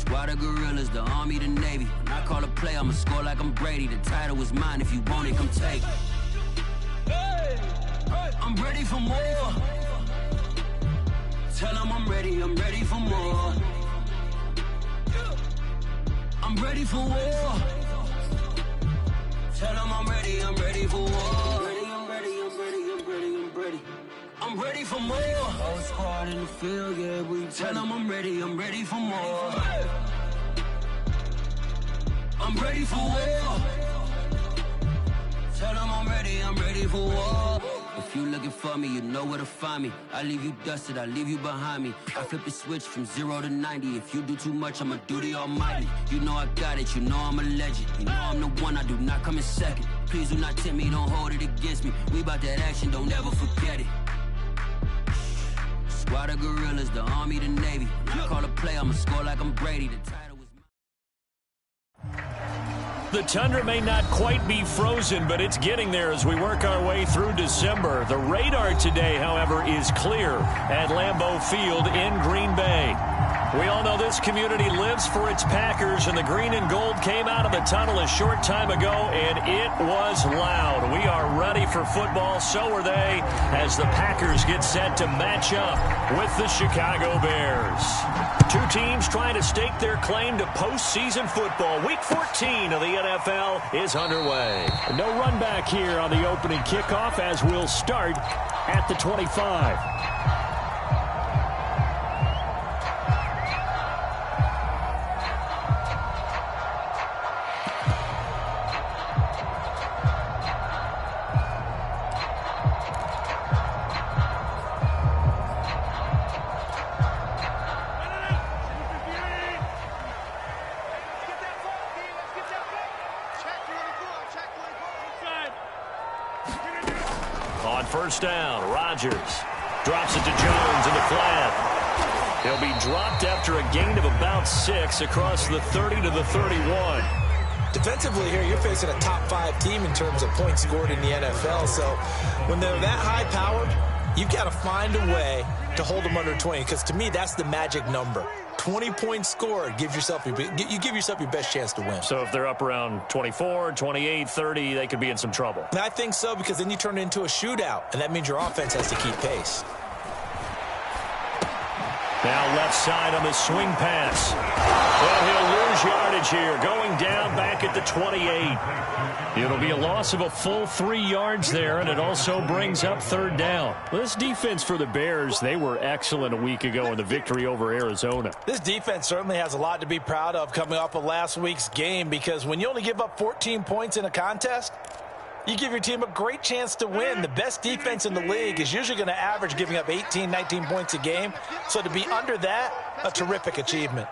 Squad of gorillas, the army, the navy. When I call a play, I'ma score like I'm Brady. The title is mine, if you want it, come take it. I'm ready for more. Tell them I'm ready for more. I'm ready for war. Tell them I'm ready for war. I'm ready for more. Whole squad in the field, yeah, we tell them I'm ready for more. I'm ready for war. Tell them I'm ready for war. If you looking for me, you know where to find me. I leave you dusted, I leave you behind me. I flip the switch from 0 to 90. If you do too much, I'ma do the almighty. You know I got it, you know I'm a legend. You know I'm the one, I do not come in second. Please do not tempt me, don't hold it against me. We bout that action, don't ever forget it. Squad of gorillas, the army, the navy. When I call a play, I'ma score like I'm Brady. The title was mine. The tundra may not quite be frozen, but it's getting there as we work our way through December. The radar today, however, is clear at Lambeau Field in Green Bay. We all know this community lives for its Packers, and the green and gold came out of the tunnel a short time ago, and it was loud. We are ready for football, so are they, as the Packers get set to match up with the Chicago Bears. Two teams trying to stake their claim to postseason football. Week 14 of the NFL is underway. No run back here on the opening kickoff as we'll start at the 25. First down, Rodgers drops it to Jones in the flat. He'll be dropped after a gain of about 6 across the 30 to the 31. Defensively here, you're facing a top 5 team in terms of points scored in the NFL. So when they're that high-powered, you've got to find a way to hold them under 20, because to me, that's the magic number. 20 points scored, you give yourself your best chance to win. So if they're up around 24, 28, 30, they could be in some trouble. I think so, because then you turn it into a shootout, and that means your offense has to keep pace. Now left side on the swing pass. Well, he'll lose yardage here, going down back at the 28. It'll be a loss of a full 3 yards there, and it also brings up third down. This defense for the Bears, they were excellent a week ago in the victory over Arizona. This defense certainly has a lot to be proud of coming off of last week's game, because when you only give up 14 points in a contest, you give your team a great chance to win. The best defense in the league is usually going to average giving up 18, 19 points a game. So to be under that, a terrific achievement.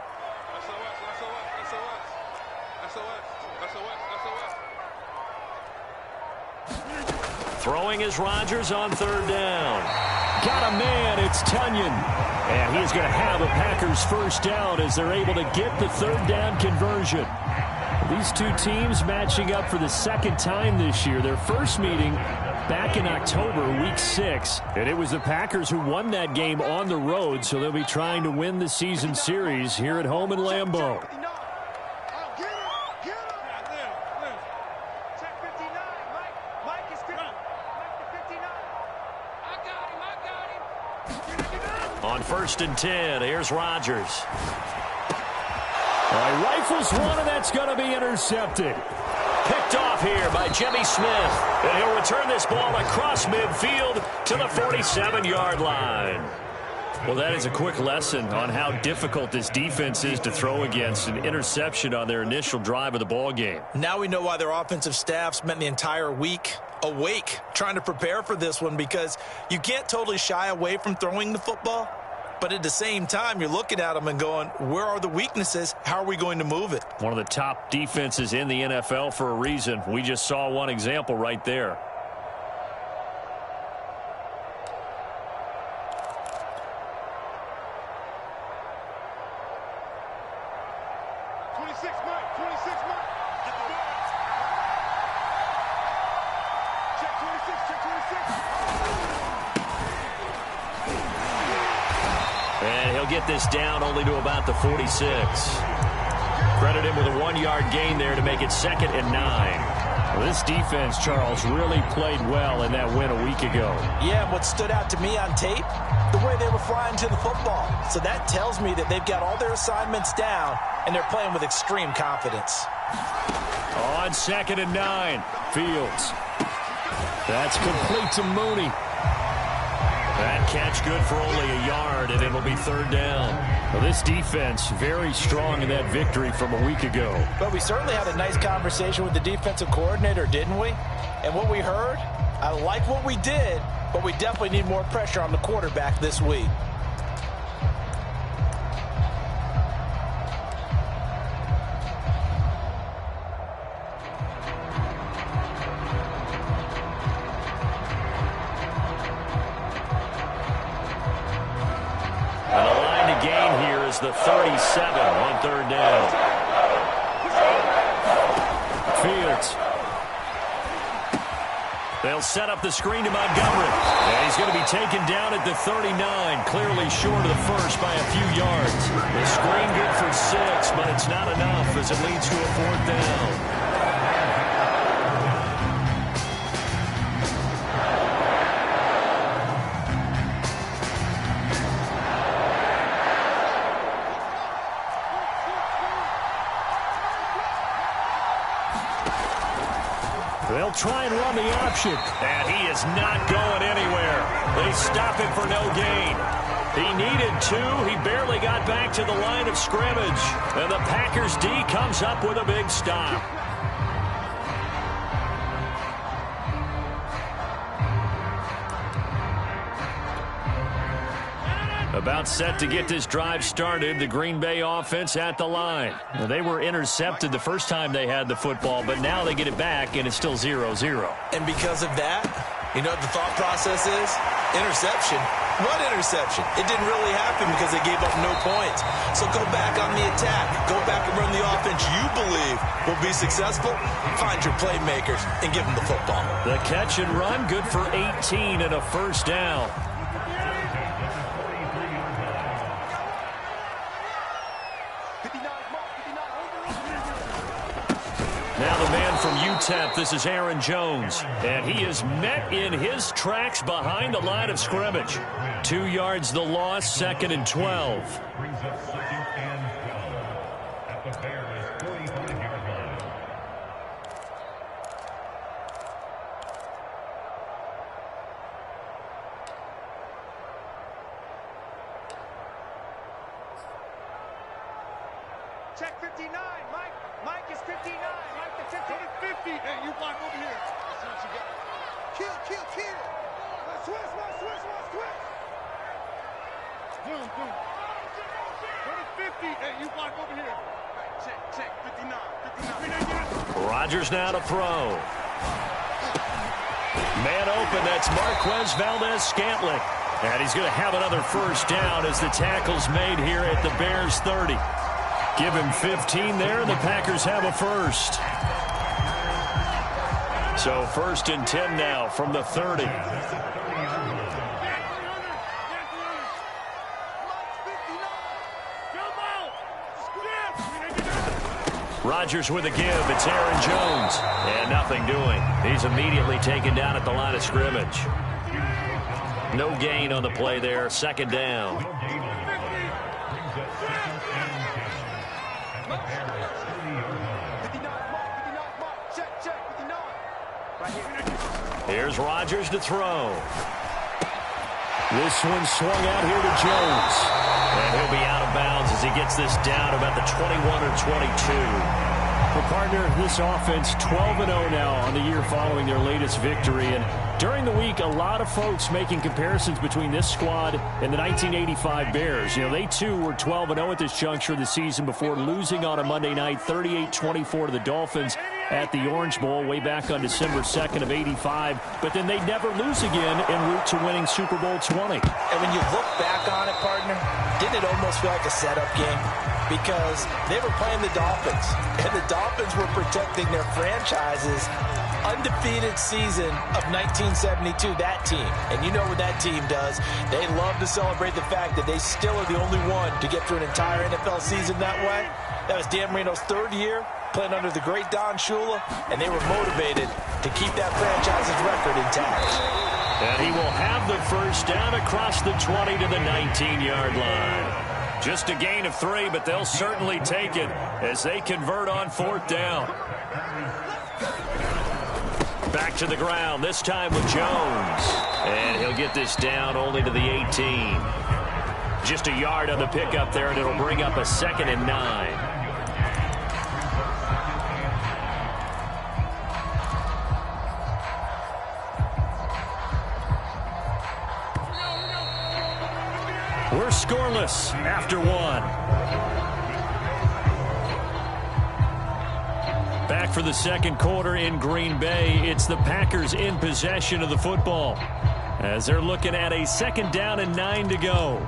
Throwing is Rodgers on third down. Got a man, it's Tunyon. And he's going to have a Packers first down as they're able to get the third down conversion. These two teams matching up for the second time this year. Their first meeting back in October, week 6. And it was the Packers who won that game on the road, so they'll be trying to win the season series here at home in Lambeau. On 1st and 10, here's Rodgers. He rifles one, and that's going to be intercepted. Picked off here by Jimmy Smith. And he'll return this ball across midfield to the 47-yard line. Well, that is a quick lesson on how difficult this defense is to throw against. An interception on their initial drive of the ball game. Now we know why their offensive staff spent the entire week awake trying to prepare for this one, because you can't totally shy away from throwing the football. But at the same time, you're looking at them and going, where are the weaknesses? How are we going to move it? One of the top defenses in the NFL for a reason. We just saw one example right there. they'll get this down only to about the 46. Credit him with a 1-yard gain there to make it 2nd and 9. Well, this defense, Charles, really played well in that win a week ago. Yeah, and what stood out to me on tape, the way they were flying to the football. So that tells me that they've got all their assignments down, and they're playing with extreme confidence. On 2nd and 9, Fields. That's complete to Mooney. That catch good for only a yard, and it'll be 3rd down. Well, this defense very strong in that victory from a week ago. But we certainly had a nice conversation with the defensive coordinator, didn't we? And what we heard, I like what we did, but we definitely need more pressure on the quarterback this week. The 37 on 3rd down. Fields. They'll set up the screen to Montgomery. And he's going to be taken down at the 39, clearly short of the first by a few yards. The screen good for 6, but it's not enough as it leads to a 4th down. They'll try and run the option. And he is not going anywhere. They stop him for no gain. He needed 2. He barely got back to the line of scrimmage. And the Packers D comes up with a big stop. About set to get this drive started, the Green Bay offense at the line. Well, they were intercepted the first time they had the football, but now they get it back, and it's still 0-0. And because of that, you know what the thought process is? Interception. What interception? It didn't really happen because they gave up no points. So go back on the attack. Go back and run the offense you believe will be successful. Find your playmakers and give them the football. The catch and run, good for 18 and a 1st down. Now the man from UTEP, this is Aaron Jones. And he is met in his tracks behind the line of scrimmage. 2 yards the loss, 2nd and 12. Brings up 2nd and 12 at the Bears' 45-yard line. Check 59, Mike. Mike is 59. Mike the 50. 50. Hey, you block over here. Let's see what you got. Kill. Switch. Boom. Go to 50. Hey, you block over here. Right, check. 59. Rodgers now to throw. Man open, that's Marquez Valdez-Scantling. And he's going to have another 1st down as the tackle's made here at the Bears' 30. Give him 15 there, and the Packers have a 1st. So 1st and 10 now from the 30. Rodgers with a give. It's Aaron Jones. And nothing doing. He's immediately taken down at the line of scrimmage. No gain on the play there. 2nd down. Here's Rodgers to throw. This one swung out here to Jones. And he'll be out of bounds as he gets this down about the 21 or 22. Well, partner, this offense 12-0 now on the year following their latest victory. And during the week, a lot of folks making comparisons between this squad and the 1985 Bears. You know, they too were 12-0 at this juncture of the season before losing on a Monday night 38-24 to the Dolphins at the Orange Bowl way back on December 2nd of '85. But then they never lose again en route to winning Super Bowl 20. And when you look back on it, partner, didn't it almost feel like a setup game? Because they were playing the Dolphins, and the Dolphins were protecting their franchises undefeated season of 1972, that team. And you know what that team does. They love to celebrate the fact that they still are the only one to get through an entire NFL season that way. That was Dan Marino's third year playing under the great Don Shula, and they were motivated to keep that franchise's record intact. And he will have the first down across the 20 to the 19-yard line. Just a gain of 3, but they'll certainly take it as they convert on 4th down. Back to the ground, this time with Jones. And he'll get this down only to the 18. Just a yard on the pickup there, and it'll bring up a 2nd and 9. We're scoreless after 1. Back for the second quarter in Green Bay. It's the Packers in possession of the football as they're looking at a 2nd down and 9 to go.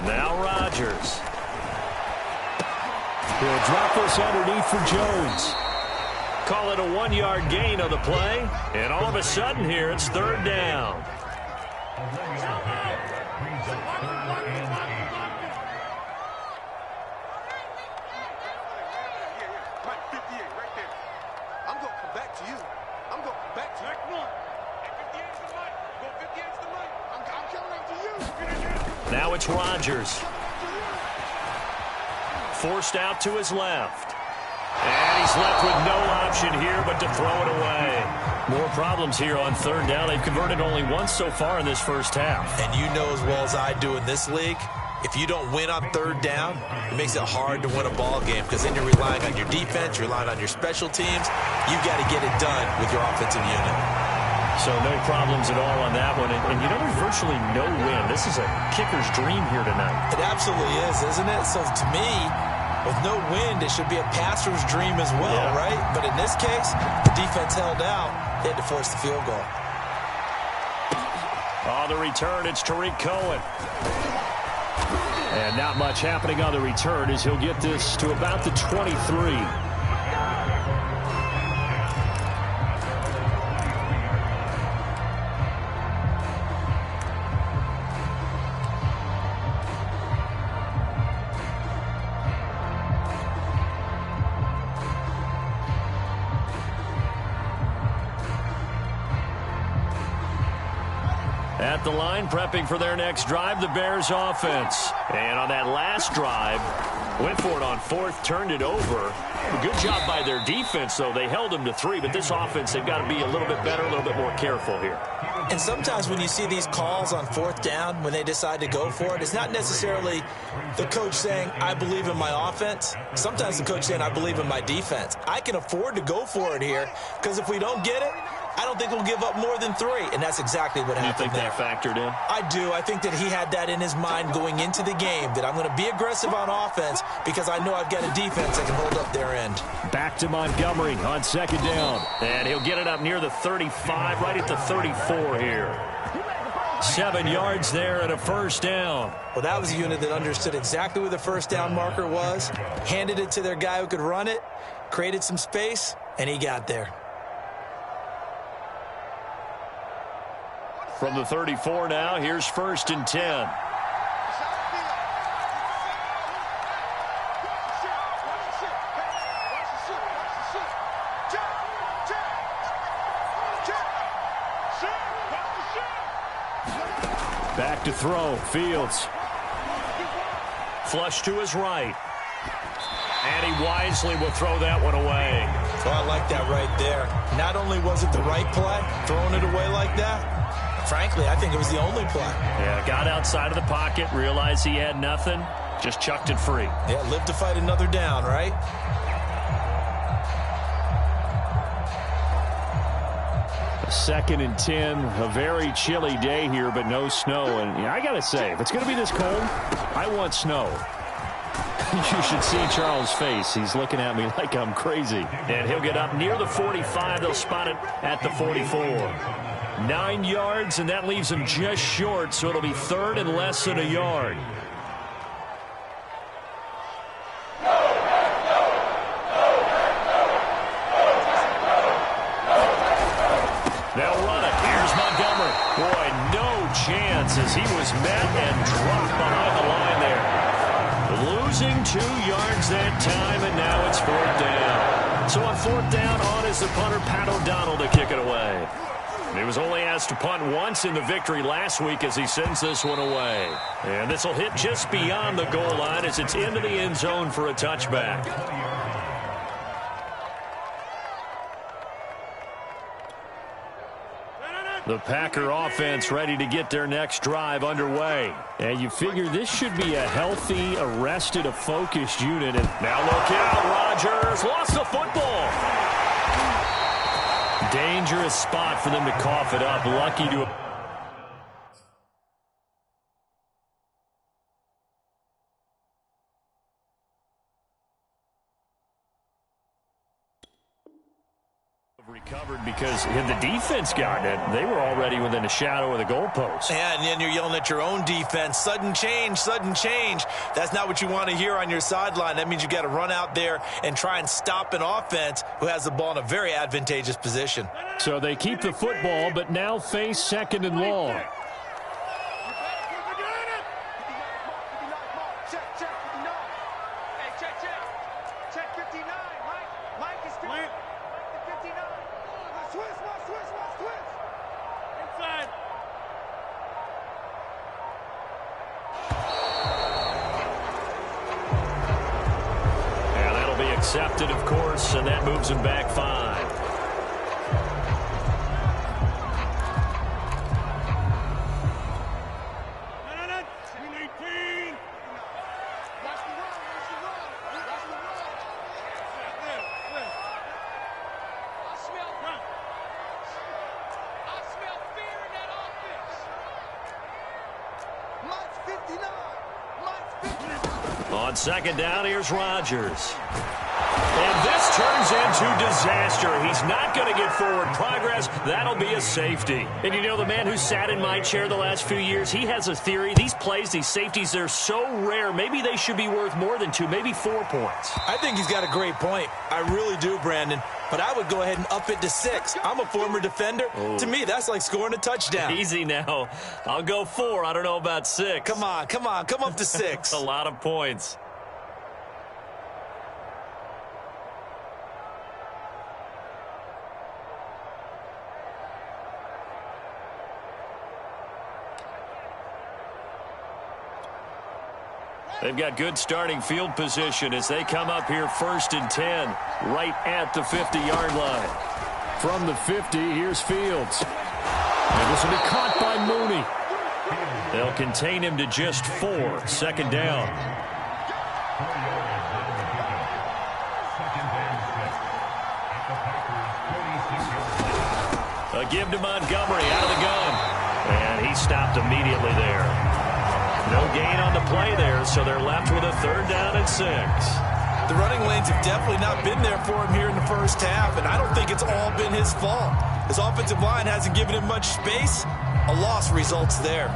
Now Rodgers. He'll drop this underneath for Jones. Call it a 1-yard gain on the play. And all of a sudden here, it's 3rd down. Now it's Rodgers. Forced out to his left. And he's left with no option here but to throw it away. More problems here on 3rd down. They've converted only once so far in this first half. And you know as well as I do in this league, if you don't win on 3rd down, it makes it hard to win a ball game because then you're relying on your defense, you're relying on your special teams. You've got to get it done with your offensive unit. So no problems at all on that one. And you know, there's virtually no win. This is a kicker's dream here tonight. It absolutely is, isn't it? So to me, with no wind, it should be a passer's dream as well, right? But in this case, the defense held out. They had to force the field goal. On the return, it's Tariq Cohen. And not much happening on the return as he'll get this to about the 23. At the line, prepping for their next drive, the Bears offense. And on that last drive, went for it on 4th, turned it over. Good job by their defense, though. They held them to 3, but this offense, they've got to be a little bit better, a little bit more careful here. And sometimes when you see these calls on 4th down, when they decide to go for it, it's not necessarily the coach saying, I believe in my offense. Sometimes the coach saying, I believe in my defense. I can afford to go for it here because if we don't get it, I don't think we'll give up more than 3, and that's exactly what happened. You think that factored in? I do. I think that he had that in his mind going into the game, that I'm going to be aggressive on offense because I know I've got a defense that can hold up their end. Back to Montgomery on 2nd down. And he'll get it up near the 35, right at the 34 here. 7 yards there and a 1st down. Well, that was a unit that understood exactly where the 1st down marker was, handed it to their guy who could run it, created some space, and he got there. From the 34 now, here's 1st and 10. Back to throw, Fields. Flush to his right. And he wisely will throw that one away. Well, I like that right there. Not only was it the right play, throwing it away like that, frankly, I think it was the only play. Yeah, got outside of the pocket, realized he had nothing, just chucked it free. Yeah, live to fight another down, right? A 2nd and 10, a very chilly day here, but no snow. And I got to say, if it's going to be this cold, I want snow. You should see Charles' face. He's looking at me like I'm crazy. And he'll get up near the 45. They'll spot it at the 44. 9 yards, and that leaves him just short, so it'll be third and less than a yard. They'll run it. Here's Montgomery. Boy, no chance as he was met and dropped behind the line there. Losing 2 yards that time, and now it's fourth down. So on fourth down, on is the punter, Pat O'Donnell, to kick it away. He was only asked to punt once in the victory last week as he sends this one away. And this will hit just beyond the goal line as it's into the end zone for a touchback. The Packer offense ready to get their next drive underway. And you figure this should be a healthy, arrested, a focused unit. And now look out, Rodgers lost the football. Dangerous spot for them to cough it up. Lucky to... recovered because the defense got it. They were already within a shadow of the goalpost. And you're yelling at your own defense. Sudden change, sudden change. That's not what you want to hear on your sideline. That means you got to run out there and try and stop an offense who has the ball in a very advantageous position. So they keep the football, but now face second and long. Accepted, of course, and that moves him back 5. On second down, here's Rodgers. And this turns into disaster. He's not going to get forward progress. That'll be a safety. And you know, the man who sat in my chair the last few years, he has a theory. These plays, these safeties, they're so rare. Maybe they should be worth more than 2, maybe 4 points. I think he's got a great point. I really do, Brandon. But I would go ahead and up it to 6. I'm a former defender. Oh. To me, that's like scoring a touchdown. Easy now. I'll go 4. I don't know about 6. Come on. Come up to 6. A lot of points. They've got good starting field position as they come up here 1st and 10, right at the 50-yard line. From the 50, here's Fields. And this will be caught by Mooney. They'll contain him to just 4, second down. A give to Montgomery out of the gun. And he stopped immediately there. No gain on the play there, so they're left with a 3rd down and 6. The running lanes have definitely not been there for him here in the first half, and I don't think it's all been his fault. His offensive line hasn't given him much space. A loss results there.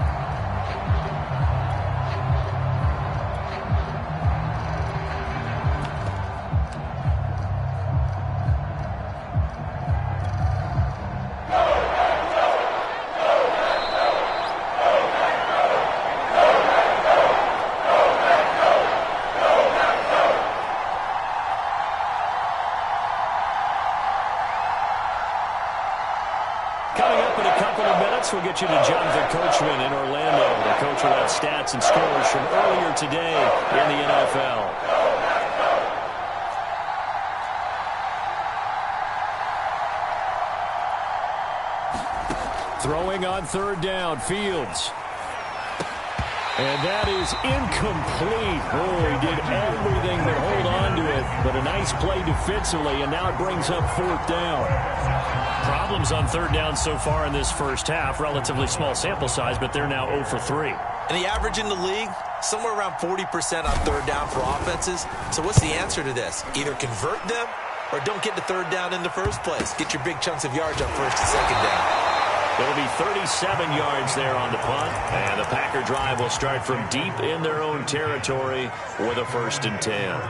We'll get you to Jonathan Coachman in Orlando. The coach will have stats and scores from earlier today in the NFL. Throwing on 3rd down, Fields. And that is incomplete. Oh, he did everything but hold on to it. But a nice play defensively, and now it brings up 4th down. Problems on 3rd down so far in this first half. Relatively small sample size, but they're now 0 for 3. And the average in the league, somewhere around 40% on third down for offenses. So what's the answer to this? Either convert them or don't get the third down in the first place. Get your big chunks of yards on first and second down. It'll be 37 yards there on the punt. And the Packer drive will start from deep in their own territory with a 1st and 10.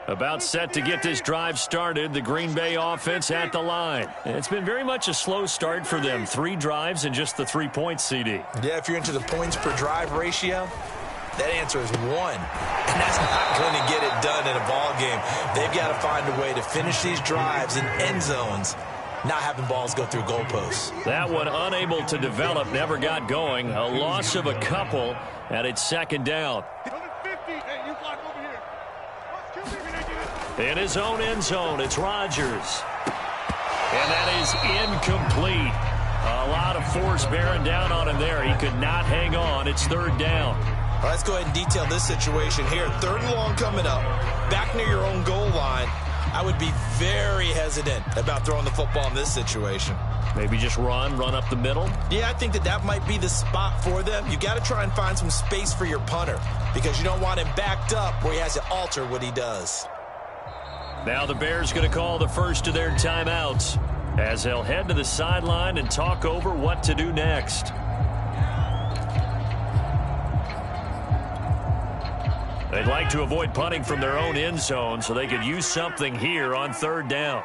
About set to get this drive started, the Green Bay offense at the line. It's been very much a slow start for them. 3 drives and just the 3 points, CD. Yeah, if you're into the points per drive ratio, that answer is 1. And that's not going to get it done in a ball game. They've got to find a way to finish these drives in end zones, not having balls go through goalposts. That one unable to develop, never got going. A loss of a couple, and it's 2nd down. In his own end zone, it's Rodgers. And that is incomplete. A lot of force bearing down on him there. He could not hang on. It's 3rd down. Well, let's go ahead and detail this situation here. 3rd and long coming up. Back near your own goal line. I would be very hesitant about throwing the football in this situation. Maybe just run up the middle? Yeah, I think that might be the spot for them. You got to try and find some space for your punter because you don't want him backed up where he has to alter what he does. Now the Bears going to call the first of their timeouts as they'll head to the sideline and talk over what to do next. They'd like to avoid punting from their own end zone so they could use something here on 3rd down.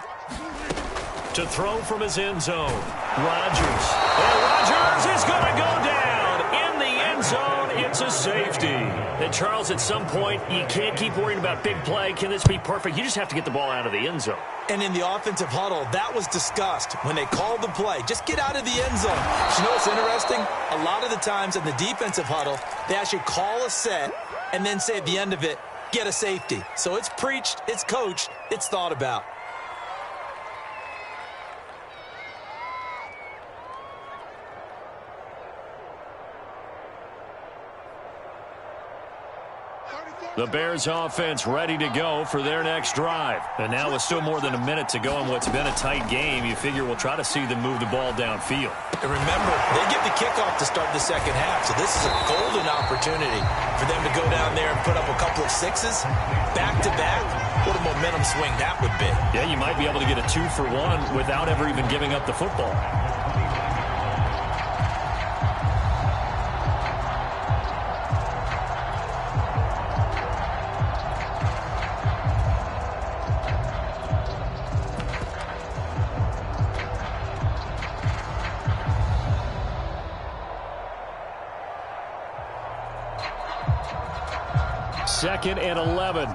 To throw from his end zone, Rodgers. And Rodgers is going to go down in the end zone. It's a safety. And Charles, at some point, you can't keep worrying about big play. Can this be perfect? You just have to get the ball out of the end zone. And in the offensive huddle, that was discussed when they called the play. Just get out of the end zone. You know what's interesting? A lot of the times in the defensive huddle, they actually call a set and then say at the end of it, get a safety. So it's preached, it's coached, it's thought about. The Bears offense ready to go for their next drive. And now with still more than a minute to go in what's been a tight game, you figure we'll try to see them move the ball downfield. And remember, they get the kickoff to start the second half, so this is a golden opportunity for them to go down there and put up a couple of 6s back-to-back. What a momentum swing that would be. Yeah, you might be able to get a 2-for-1 without ever even giving up the football. Second and 11.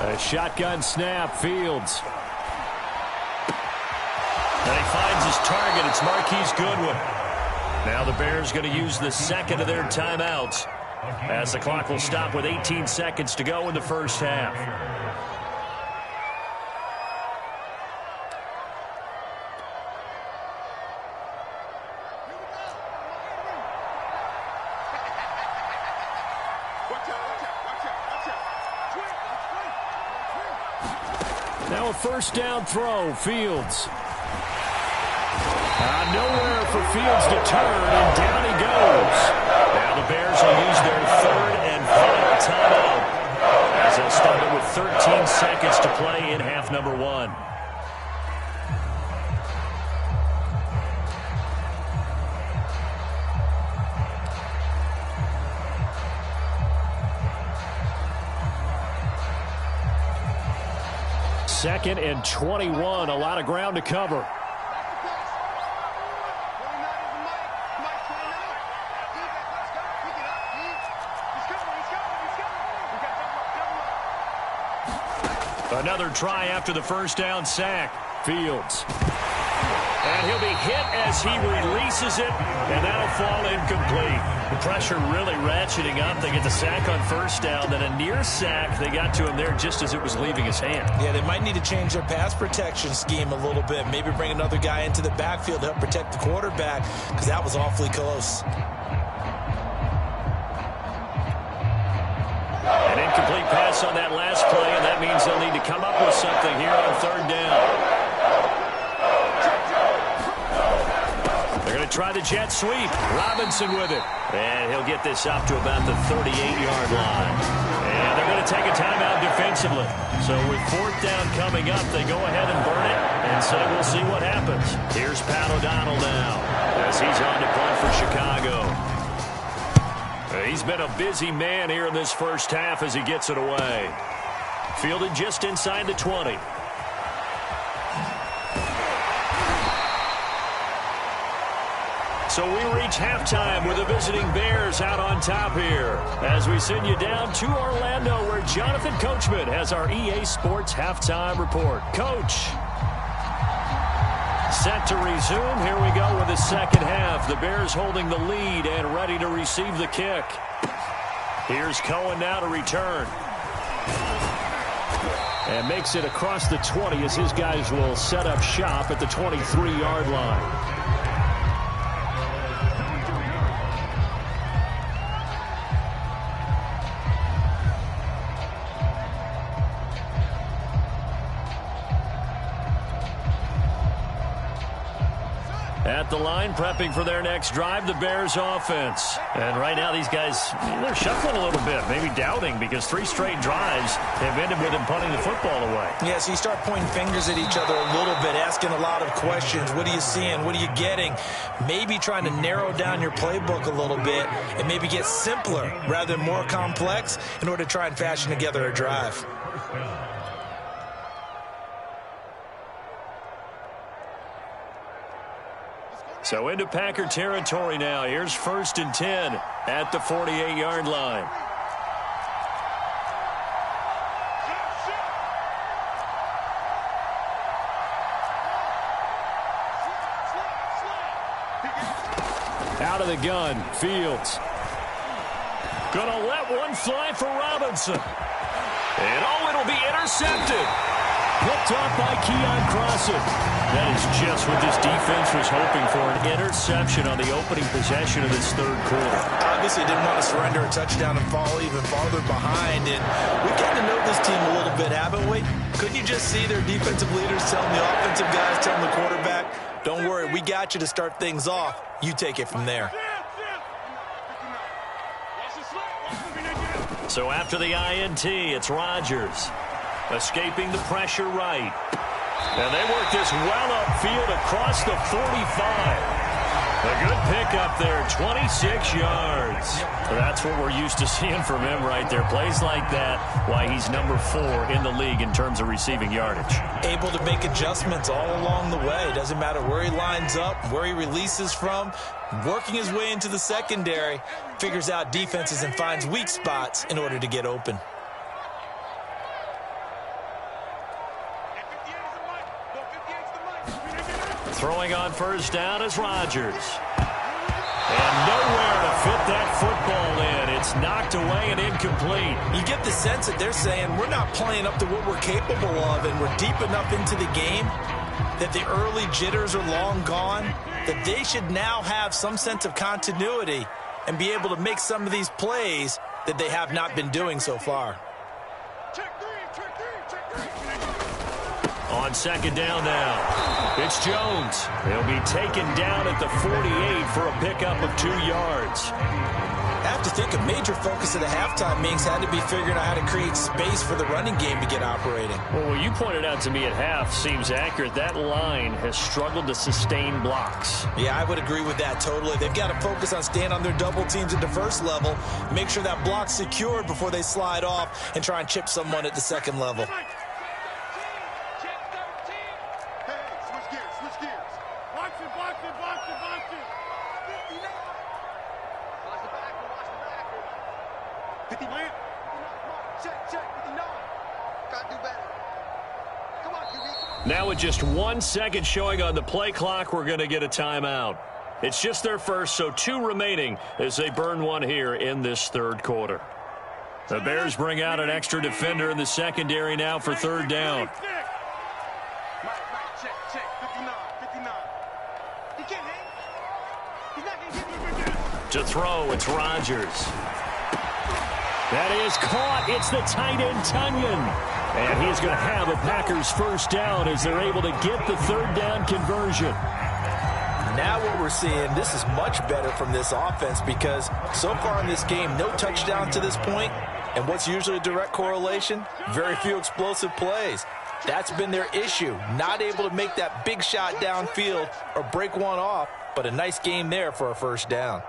A shotgun snap, Fields. And he finds his target. It's Marquise Goodwin. Now the Bears going to use the second of their timeouts as the clock will stop with 18 seconds to go in the first half. Now a 1st down throw, Fields. Nowhere for Fields to turn, and down he goes. Now the Bears will use their 3rd and final timeout as they'll start it with 13 seconds to play in half number 1. Second and 21, a lot of ground to cover. Another try after the 1st down sack. Fields. And he'll be hit as he releases it, and that'll fall incomplete. The pressure really ratcheting up. They get the sack on first down, then a near sack. They got to him there just as it was leaving his hand. Yeah, they might need to change their pass protection scheme a little bit. Maybe bring another guy into the backfield to help protect the quarterback, because that was awfully close. An incomplete pass on that last play, and that means they'll need to come up with something here on third down. They're going to try the jet sweep. Robinson with it. And he'll get this up to about the 38-yard line. And they're going to take a timeout defensively. So with fourth down coming up, they go ahead and burn it and say we'll see what happens. Here's Pat O'Donnell now as he's on to punt for Chicago. He's been a busy man here in this first half as he gets it away. Fielded just inside the 20. So we reach halftime with the visiting Bears out on top here as we send you down to Orlando where Jonathan Coachman has our EA Sports halftime report. Coach. Set to resume. Here we go with the second half. The Bears holding the lead and ready to receive the kick. Here's Cohen now to return. And makes it across the 20 as his guys will set up shop at the 23-yard line. At the line, prepping for their next drive, the Bears offense. And right now, these guys, they're shuffling a little bit, maybe doubting, because 3 straight drives have ended with them punting the football away. Yeah, so you start pointing fingers at each other a little bit, asking a lot of questions. What are you seeing? What are you getting? Maybe trying to narrow down your playbook a little bit and maybe get simpler rather than more complex in order to try and fashion together a drive. So into Packer territory now. Here's 1st and 10 at the 48-yard line. Out of the gun, Fields. Gonna let one fly for Robinson. And it'll be intercepted. Picked off by Keon Crossan. That is just what this defense was hoping for, an interception on the opening possession of this third quarter. Obviously didn't want to surrender a touchdown and fall even farther behind. And we kind of know this team a little bit, haven't we? Couldn't you just see their defensive leaders telling the offensive guys, telling the quarterback, don't worry, we got you to start things off. You take it from there. So after the INT, it's Rodgers. Escaping the pressure right. And they work this well upfield across the 45. A good pickup there, 26 yards. That's what we're used to seeing from him right there. Plays like that, why he's number 4 in the league in terms of receiving yardage. Able to make adjustments all along the way. Doesn't matter where he lines up, where he releases from. Working his way into the secondary, figures out defenses and finds weak spots in order to get open. Throwing on first down is Rodgers. And nowhere to fit that football in. It's knocked away and incomplete. You get the sense that they're saying we're not playing up to what we're capable of, and we're deep enough into the game that the early jitters are long gone, that they should now have some sense of continuity and be able to make some of these plays that they have not been doing so far. On second down now, it's Jones. He'll be taken down at the 48 for a pickup of 2 yards. I have to think a major focus of the halftime meetings had to be figuring out how to create space for the running game to get operating. Well, what you pointed out to me at half seems accurate. That line has struggled to sustain blocks. Yeah, I would agree with that totally. They've got to focus on staying on their double teams at the first level, make sure that block's secured before they slide off and try and chip someone at the second level. Now with just 1 second showing on the play clock, we're going to get a timeout. It's just their first, so 2 remaining as they burn one here in this third quarter. The Bears bring out an extra defender in the secondary now for third down. To throw, it's Rodgers. That is caught. It's the tight end, Tunyon. And he's going to have a Packers first down as they're able to get the third down conversion. Now what we're seeing, this is much better from this offense because so far in this game, no touchdown to this point. And what's usually a direct correlation? Very few explosive plays. That's been their issue. Not able to make that big shot downfield or break one off, but a nice game there for a first down.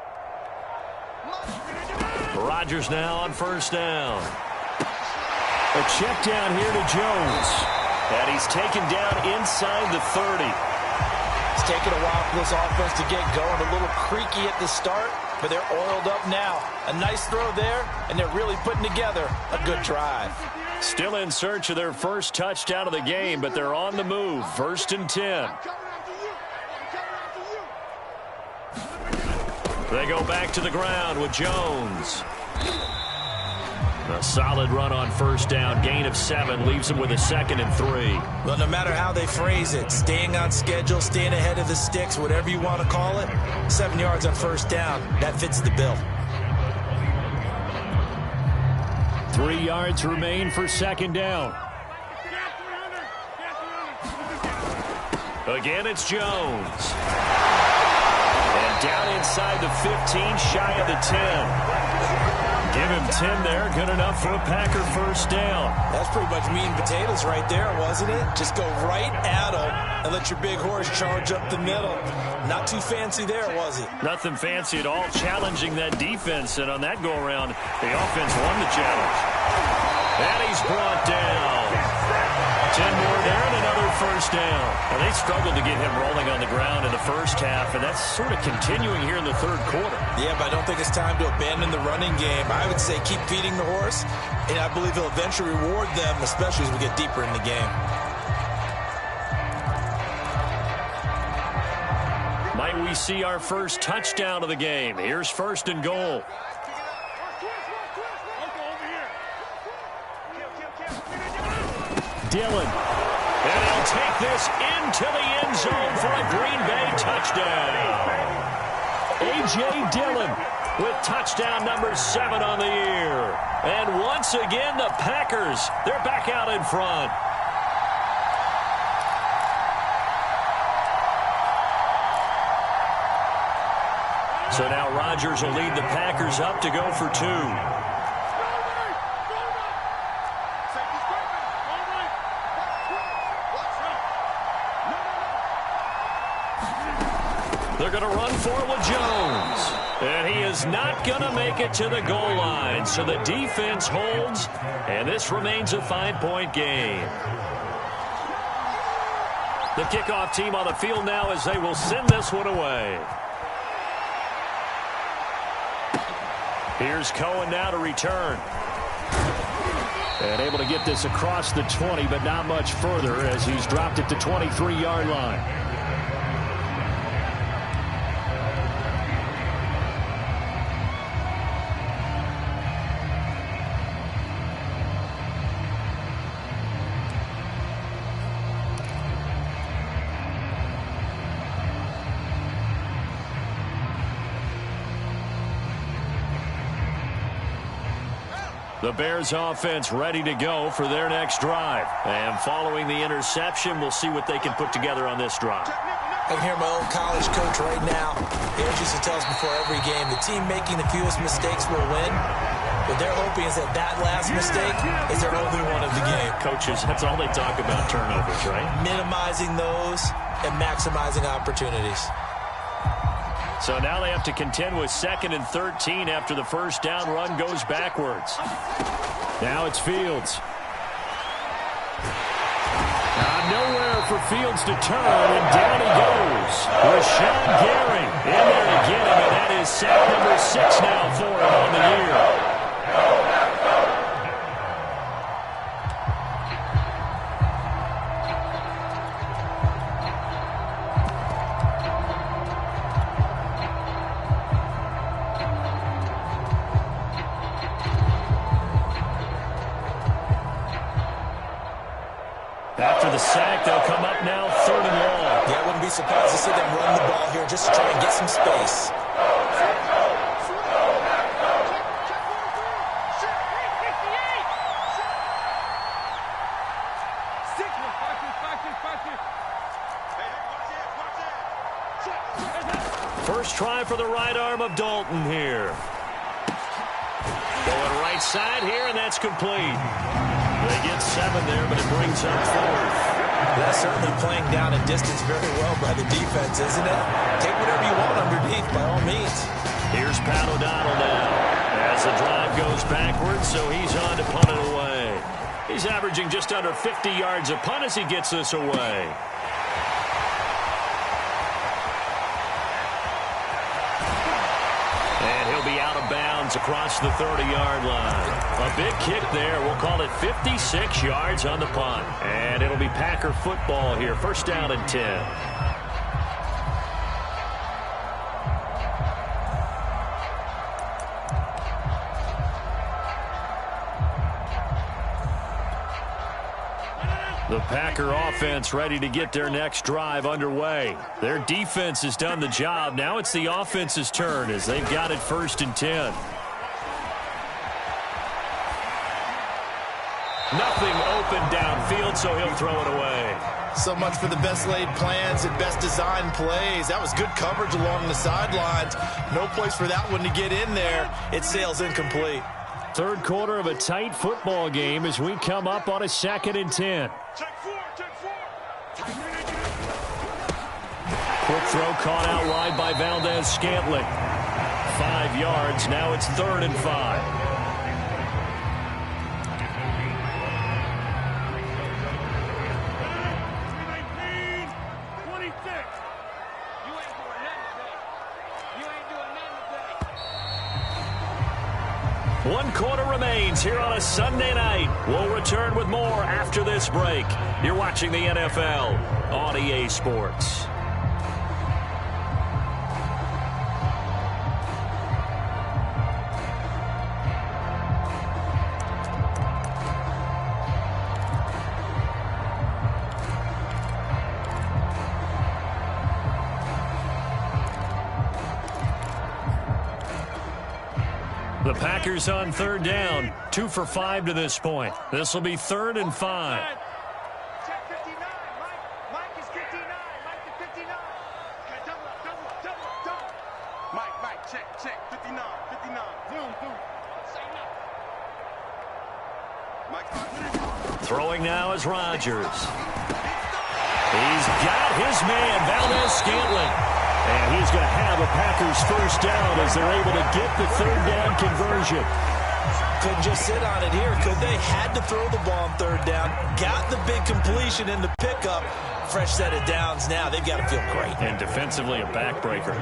Rodgers now on first down. A check down here to Jones. And he's taken down inside the 30. It's taken a while for this offense to get going. A little creaky at the start, but they're oiled up now. A nice throw there, and they're really putting together a good drive. Still in search of their first touchdown of the game, but they're on the move. 1st and 10. They go back to the ground with Jones. A solid run on first down. Gain of 7 leaves them with a 2nd and 3. Well, no matter how they phrase it, staying on schedule, staying ahead of the sticks, whatever you want to call it, 7 yards on first down, that fits the bill. 3 yards remain for 2nd down. Again, it's Jones. And down inside the 15, shy of the 10. Give him 10 there. Good enough for a Packer first down. That's pretty much meat and potatoes right there, wasn't it? Just go right at him and let your big horse charge up the middle. Not too fancy there, was it? Nothing fancy at all. Challenging that defense, and on that go-around, the offense won the challenge. And he's brought down. 10 more there and another first down. And they struggled to get him rolling on the ground in the first half, and that's sort of continuing here in the third quarter. Yeah, but I don't think it's time to abandon the running game. I would say keep feeding the horse, and I believe he'll eventually reward them, especially as we get deeper in the game. Might we see our first touchdown of the game? Here's 1st and goal. Dillon. And he'll take this into the end zone for a Green Bay touchdown. A.J. Dillon with touchdown number 7 on the year. And once again, the Packers, they're back out in front. So now Rodgers will lead the Packers up to go for 2. They're going to run for it with Jones. And he is not going to make it to the goal line. So the defense holds, and this remains a 5-point game. The kickoff team on the field now as they will send this one away. Here's Cohen now to return. And able to get this across the 20, but not much further as he's dropped it to 23-yard line. The Bears offense ready to go for their next drive. And following the interception, we'll see what they can put together on this drive. I can hear my old college coach right now. He used to tell us before every game, the team making the fewest mistakes will win. What they're hoping is that that last mistake is their only one of the game. Coaches, that's all they talk about, turnovers, right? Minimizing those and maximizing opportunities. So now they have to contend with 2nd and 13 after the first down run goes backwards. Now it's Fields. Nowhere for Fields to turn, and down he goes. Rashawn Gary in there to get him, and that is sack number 6 now for him on the year. be surprised to see them run the ball here just to try and get some space. First try for the right arm of Dalton here. Going right side here, and that's complete. They get 7 there, but it brings up 4th. That's certainly playing down and distance very well by the defense, isn't it? Take whatever you want underneath, by all means. Here's Pat O'Donnell now. As the drive goes backwards, so he's on to punt it away. He's averaging just under 50 yards a punt as he gets this away. And he'll be out of bounds across the 30-yard line. A big kick there. We'll call it 56 yards on the punt. And it'll be Packer football here. First down and 10. The Packer offense ready to get their next drive underway. Their defense has done the job. Now it's the offense's turn as they've got it 1st and 10. Nothing open downfield, so he'll throw it away. So much for the best laid plans and best designed plays. That was good coverage along the sidelines. No place for that one to get in there. It sails incomplete. Third quarter of a tight football game as we come up on a 2nd and 10. Quick throw caught out wide by Valdez-Scantling. 5 yards. Now it's 3rd and 5. One quarter remains here on a Sunday night. We'll return with more after this break. You're watching the NFL on EA Sports. The Packers on 3rd down, 2 for 5 to this point. This will be 3rd and 5. Check 59, Mike is 59, Mike to 59. Okay, double up. Mike, check, 59. Zoom. Say nothing. Throwing now is Rodgers. He's got his man, Valdez-Scantling. And he's going to have a Packers first down as they're able to get the 3rd down conversion. Couldn't just sit on it here, could they? Had to throw the ball on 3rd down. Got the big completion in the pickup. Fresh set of downs now. They've got to feel great. And defensively a backbreaker.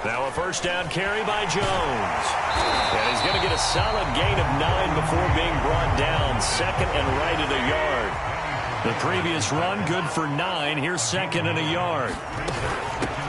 Now a first down carry by Jones. And he's going to get a solid gain of 9 before being brought down. 2nd and right at a yard. The previous run good for 9. Here's 2nd and a yard.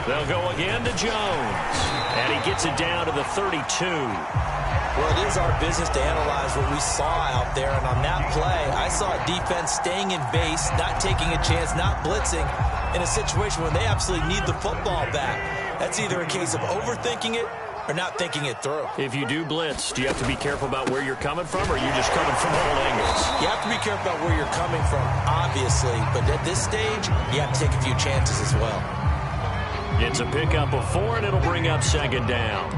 They'll go again to Jones. And he gets it down to the 32. Well, it is our business to analyze what we saw out there. And on that play, I saw a defense staying in base, not taking a chance, not blitzing, in a situation where they absolutely need the football back. That's either a case of overthinking it or not thinking it through. If you do blitz, do you have to be careful about where you're coming from, or are you just coming from all angles? You have to be careful about where you're coming from, obviously, but at this stage, you have to take a few chances as well. It's a pickup of 4, and it'll bring up 2nd down.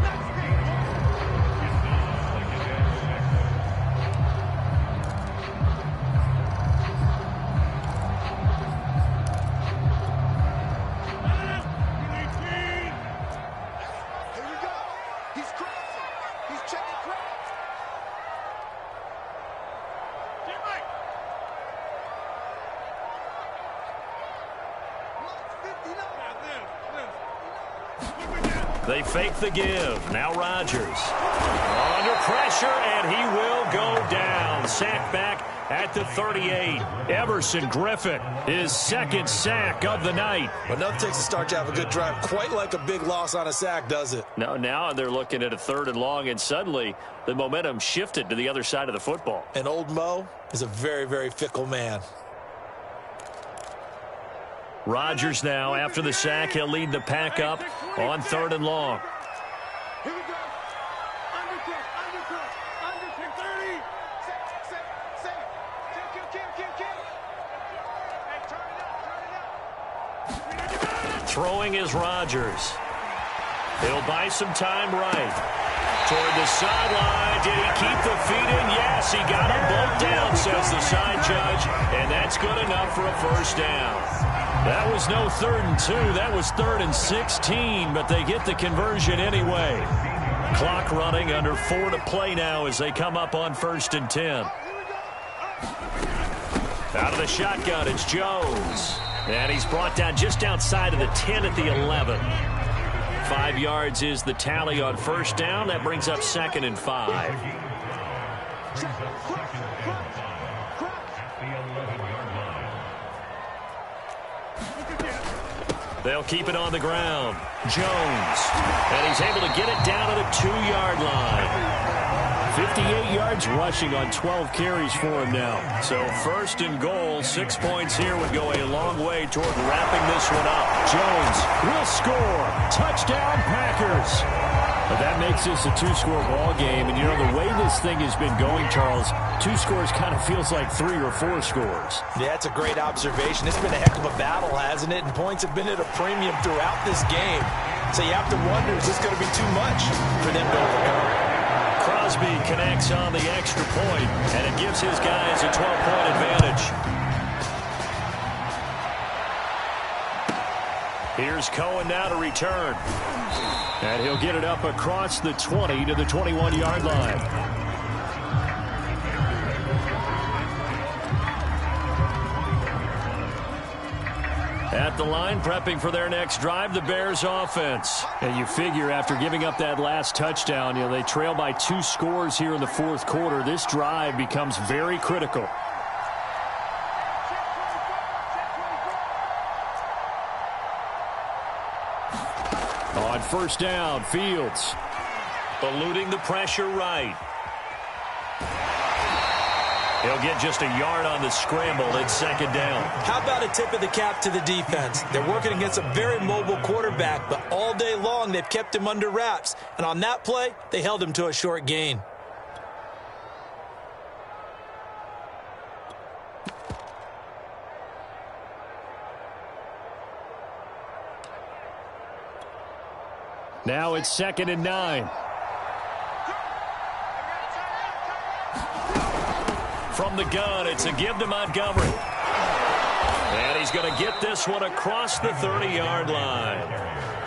They fake the give. Now Rodgers. Under pressure, and he will go down. Sacked back at the 38. Everson Griffin, his second sack of the night. Well, nothing takes a start to have a good drive. Quite like a big loss on a sack, does it? No, now they're looking at a 3rd and long, and suddenly the momentum shifted to the other side of the football. And old Mo is a very, very fickle man. Rodgers now, after the sack, he'll lead the pack up on 3rd and long. Here we go. Under 30. Hey, Throwing is Rodgers. He'll buy some time right. Toward the sideline. Did he keep the feet in? Yes, he got them both down, says the side judge. And that's good enough for a first down. That was no 3rd and 2. That was 3rd and 16, but they get the conversion anyway. Clock running, under 4 to play now as they come up on 1st and 10. Out of the shotgun, it's Jones. And he's brought down just outside of the 10 at the 11. 5 yards is the tally on first down. That brings up 2nd and 5. They'll keep it on the ground. Jones. And he's able to get it down to the 2-yard line. 58 yards rushing on 12 carries for him now. So 1st and goal, 6 points here would go a long way toward wrapping this one up. Jones will score. Touchdown, Packers. But that makes this a 2-score ball game. And, you know, the way this thing has been going, Charles, 2 scores kind of feels like 3 or 4 scores. Yeah, that's a great observation. It's been a heck of a battle, hasn't it? And points have been at a premium throughout this game. So you have to wonder, is this going to be too much for them to overcome? Crosby connects on the extra point, and it gives his guys a 12-point advantage. Here's Cohen now to return. And he'll get it up across the 20 to the 21-yard line. At the line, prepping for their next drive, the Bears offense. And you figure after giving up that last touchdown, you know, they trail by 2 scores here in the 4th quarter. This drive becomes very critical. On first down, Fields. Eluding the pressure right. He'll get just a yard on the scramble. It's 2nd down. How about a tip of the cap to the defense? They're working against a very mobile quarterback, but all day long they've kept him under wraps. And on that play, they held him to a short gain. Now it's 2nd and 9. From the gun, it's a give to Montgomery. And he's going to get this one across the 30-yard line.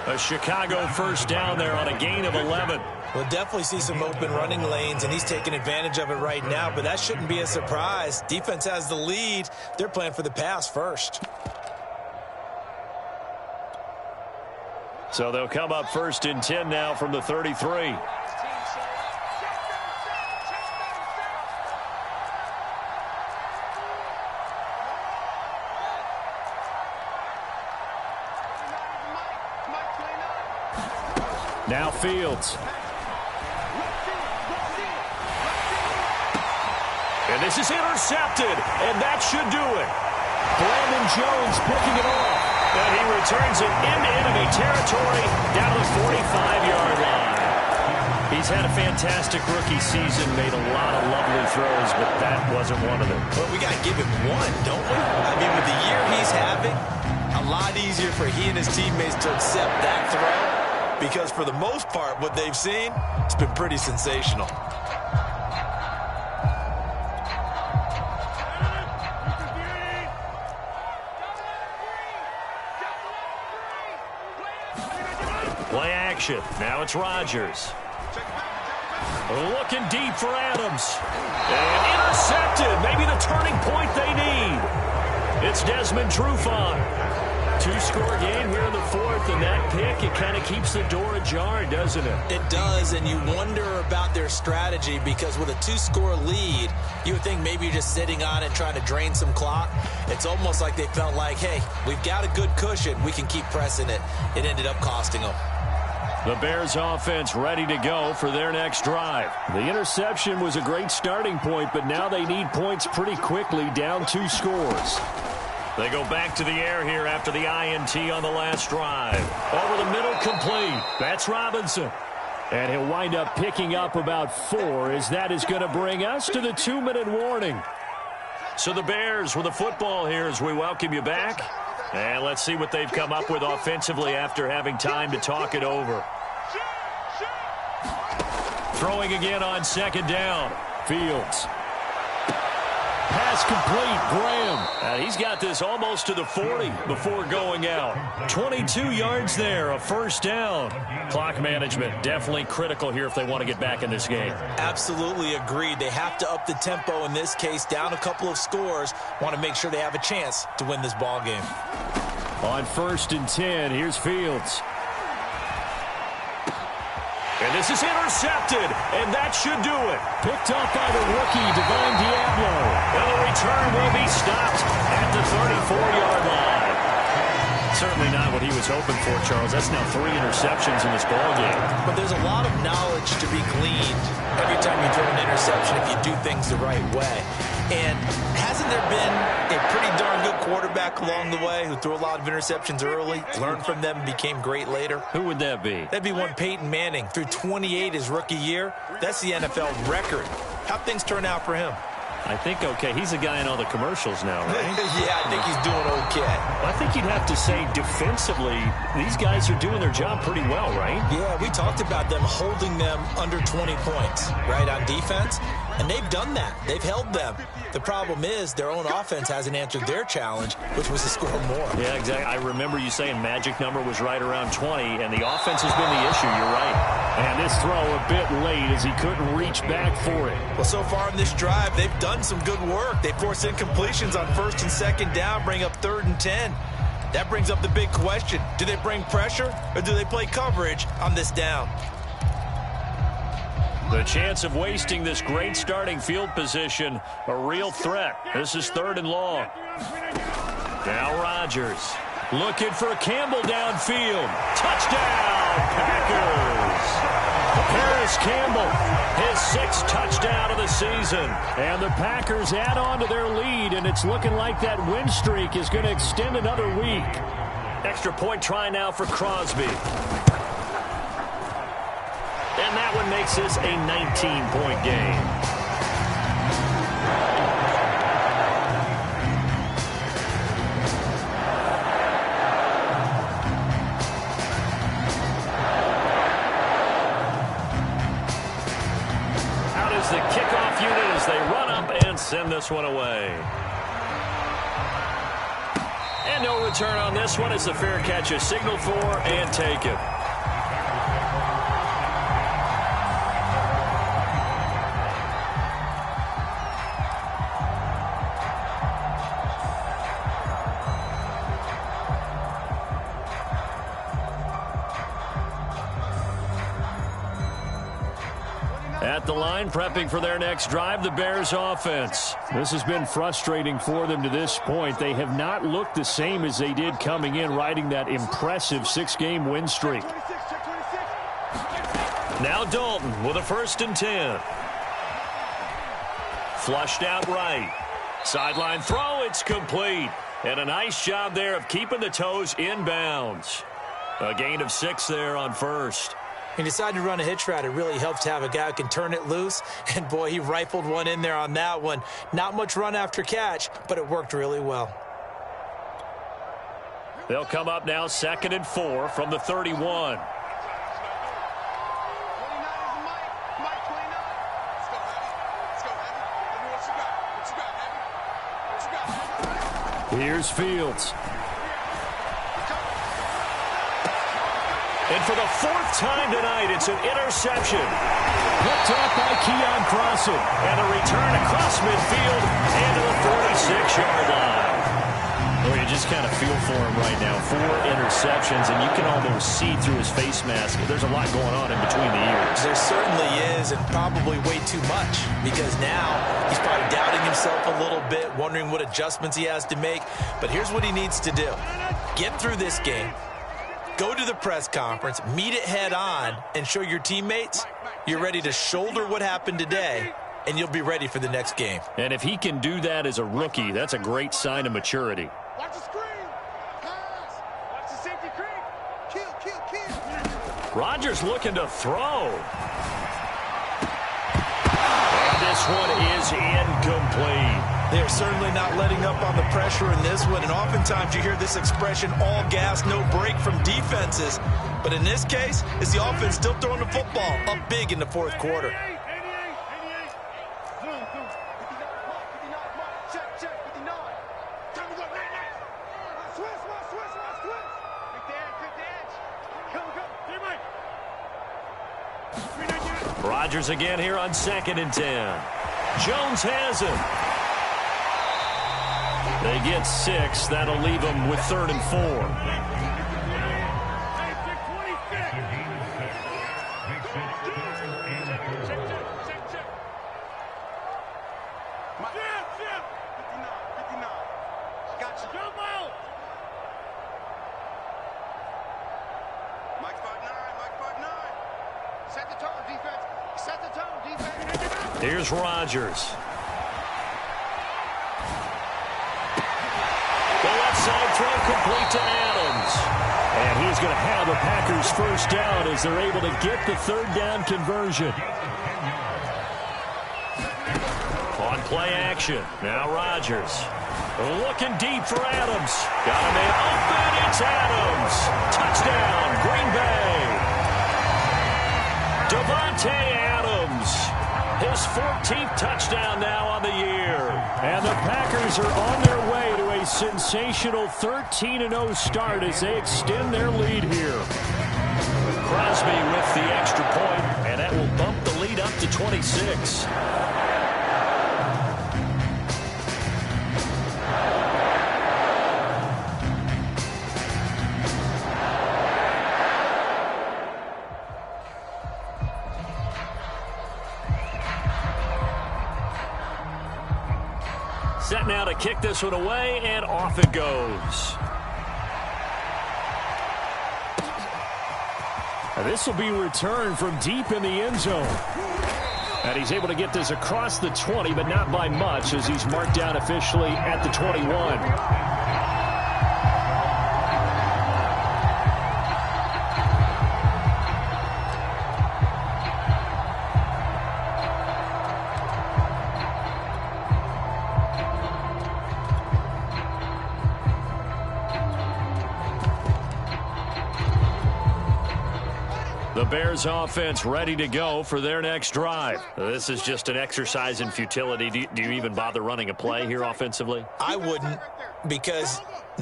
A Chicago first down there on a gain of 11. We'll definitely see some open running lanes, and he's taking advantage of it right now, but that shouldn't be a surprise. Defense has the lead. They're playing for the pass first. So they'll come up 1st and 10 now from the 33. Now Fields. And this is intercepted, and that should do it. Brandon Jones picking it off. And he returns it into enemy territory down to the 45-yard line. He's had a fantastic rookie season, made a lot of lovely throws, but that wasn't one of them. Well, we got to give him one, don't we? I mean, with the year he's having, a lot easier for he and his teammates to accept that throw. Because for the most part, what they've seen, it's been pretty sensational. Play action. Now it's Rodgers. Looking deep for Adams. And intercepted. Maybe the turning point they need. It's Desmond Trufant. Two-score game here in the fourth, and that pick, it kind of keeps the door ajar, doesn't it? It does, and you wonder about their strategy because with a two-score lead, you would think maybe you're just sitting on it trying to drain some clock. It's almost like they felt like, hey, we've got a good cushion. We can keep pressing it. It ended up costing them. The Bears offense ready to go for their next drive. The interception was a great starting point, but now they need points pretty quickly, down 2 scores. They go back to the air here after the INT on the last drive. Over the middle, complete. That's Robinson. And he'll wind up picking up about 4, as that is going to bring us to the 2-minute warning. So the Bears with the football here as we welcome you back. And let's see what they've come up with offensively after having time to talk it over. Throwing again on second down. Fields. Pass complete, Graham. And he's got this almost to the 40 before going out. 22 yards there, a first down. Clock management definitely critical here if they want to get back in this game. Absolutely agreed. They have to up the tempo in this case, down a couple of scores. Want to make sure they have a chance to win this ball game. On 1st and 10, here's Fields. And this is intercepted, and that should do it. Picked up by the rookie, Divine Diablo. And the return will be stopped at the 34-yard line. Certainly not what he was hoping for, Charles. That's now 3 interceptions in this ballgame. But there's a lot of knowledge to be gleaned every time you throw an interception if you do things the right way. And hasn't there been a pretty darn good quarterback along the way who threw a lot of interceptions early, learned from them, and became great later? Who would that be? That'd be one Peyton Manning. Threw 28 his rookie year. That's the NFL record. How'd things turn out for him? I think okay. He's a guy in all the commercials now, right? Yeah, I think he's doing okay. I think you'd have to say defensively, these guys are doing their job pretty well, right? Yeah, we talked about them holding them under 20 points, right, on defense. And they've done that. They've held them. The problem is their own offense hasn't answered their challenge, which was to score more. Yeah, exactly. I remember you saying magic number was right around 20, and the offense has been the issue. You're right. And this throw a bit late as he couldn't reach back for it. Well, so far in this drive, they've done some good work. They force incompletions on 1st and 2nd down, bring up 3rd and 10. That brings up the big question. Do they bring pressure, or do they play coverage on this down? The chance of wasting this great starting field position, a real threat. This is 3rd and long. Now Rodgers looking for Campbell downfield. Touchdown, Packers! Paris Campbell, his 6th touchdown of the season. And the Packers add on to their lead, and it's looking like that win streak is going to extend another week. Extra point try now for Crosby. And that one makes this a 19-point game. Out is the kickoff unit as they run up and send this one away. And no return on this one as the fair catch is signaled for and taken. At the line, prepping for their next drive, the Bears offense. This has been frustrating for them to this point. They have not looked the same as they did coming in, riding that impressive 6-game win streak. Now Dalton with a 1st and 10. Flushed out right. Sideline throw, it's complete. And a nice job there of keeping the toes in bounds. A gain of 6 there on 1st. He decided to run a hitch route. It really helps to have a guy who can turn it loose. And, boy, he rifled one in there on that one. Not much run after catch, but it worked really well. They'll come up now 2nd and 4 from the 31. Here's Fields. And for the 4th time tonight, it's an interception. Picked up by Keon Crossen. And a return across midfield and to the 46-yard line. Well, you just just kind of feel for him right now. 4 interceptions, and you can almost see through his face mask. There's a lot going on in between the ears. There certainly is, and probably way too much, because now he's probably doubting himself a little bit, wondering what adjustments he has to make. But here's what he needs to do. Get through this game, go to the press conference, meet it head on, and show your teammates you're ready to shoulder what happened today, and you'll be ready for the next game. And if he can do that as a rookie, that's a great sign of maturity. Watch the screen. Pass. Watch the safety creep. Kill. Rodgers looking to throw. And this one is incomplete. They're certainly not letting up on the pressure in this one, and oftentimes you hear this expression, all gas, no break from defenses. But in this case, it's the offense still throwing the football up big in the fourth quarter. Rodgers again here on 2nd and 10. Jones has him. They get 6. That'll leave them with 3rd and 4. Here's Rodgers. The left side throw complete to Adams. And he's going to have a Packers first down as they're able to get the 3rd down conversion. On play action. Now Rodgers. Looking deep for Adams. Got him in open. It's Adams. Touchdown, Green Bay. Devontae Adams. His 14th touchdown now on the year. And the Packers are on their way to a sensational 13-0 start as they extend their lead here. Crosby with the extra point, and that will bump the lead up to 26. Set now to kick this one away, and off it goes. Now this will be returned from deep in the end zone. And he's able to get this across the 20, but not by much, as he's marked down officially at the 21. The Bears offense ready to go for their next drive. This is just an exercise in futility. Do you even bother running a play here offensively? I wouldn't, because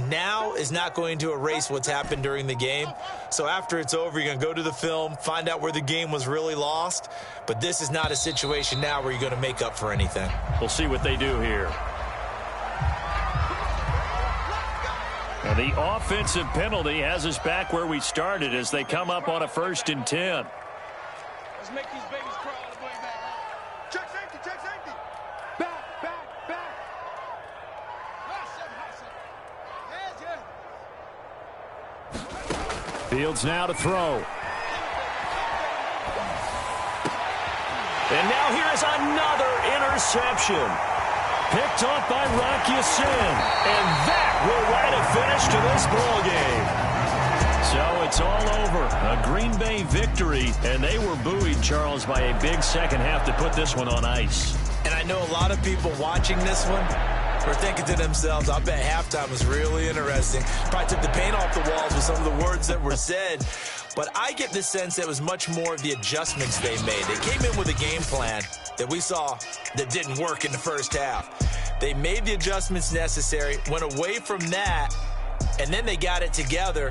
now is not going to erase what's happened during the game. So after it's over, you're going to go to the film, find out where the game was really lost. But this is not a situation now where you're going to make up for anything. We'll see what they do here. Now the offensive penalty has us back where we started as they come up on a 1st and 10. Let's make these babies crawl all the way back. Check safety, check safety. Back. Fields now to throw. And now here's another interception. Picked off by Rock Ya-Sin. And that will write a finish to this ball game. So it's all over. A Green Bay victory. And they were buoyed, Charles, by a big second half to put this one on ice. And I know a lot of people watching this one were thinking to themselves, I bet halftime was really interesting. Probably took the paint off the walls with some of the words that were said. But I get the sense that it was much more of the adjustments they made. They came in with a game plan that we saw that didn't work in the first half. They made the adjustments necessary, went away from that, and then they got it together,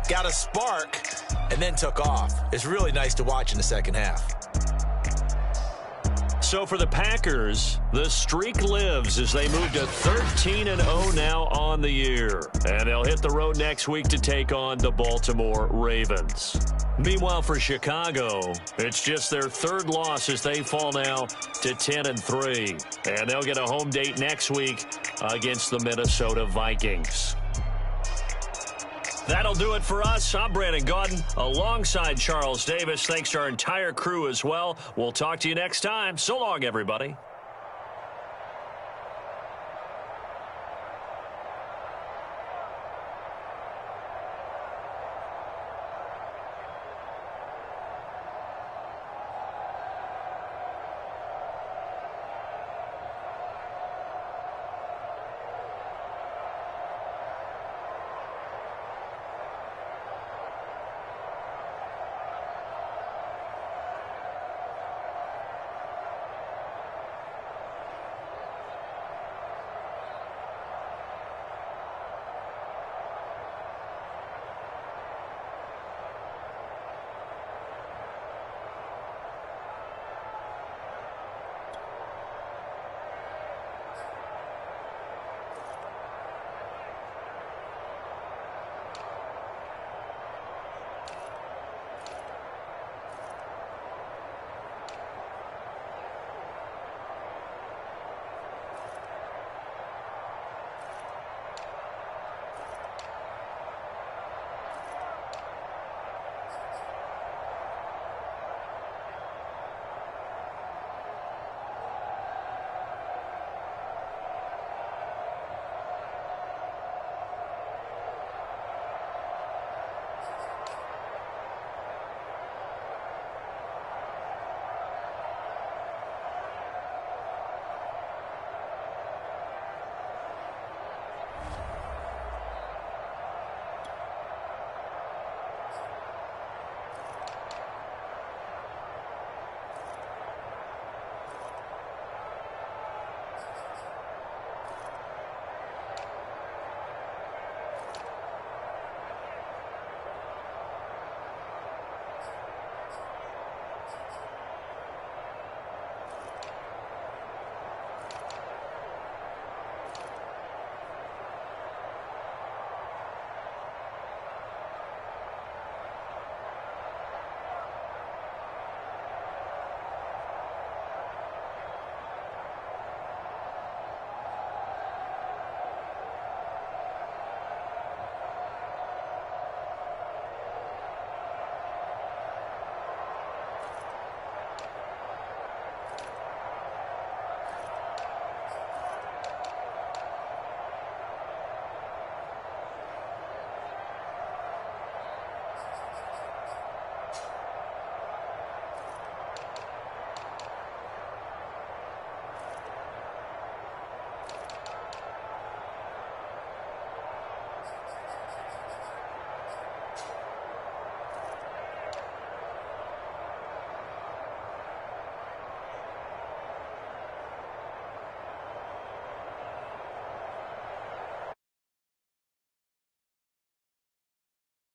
got a spark, and then took off. It's really nice to watch in the second half. So for the Packers, the streak lives as they move to 13-0 now on the year. And they'll hit the road next week to take on the Baltimore Ravens. Meanwhile, for Chicago, it's just their third loss as they fall now to 10-3. And they'll get a home date next week against the Minnesota Vikings. That'll do it for us. I'm Brandon Gaudin alongside Charles Davis. Thanks to our entire crew as well. We'll talk to you next time. So long, everybody.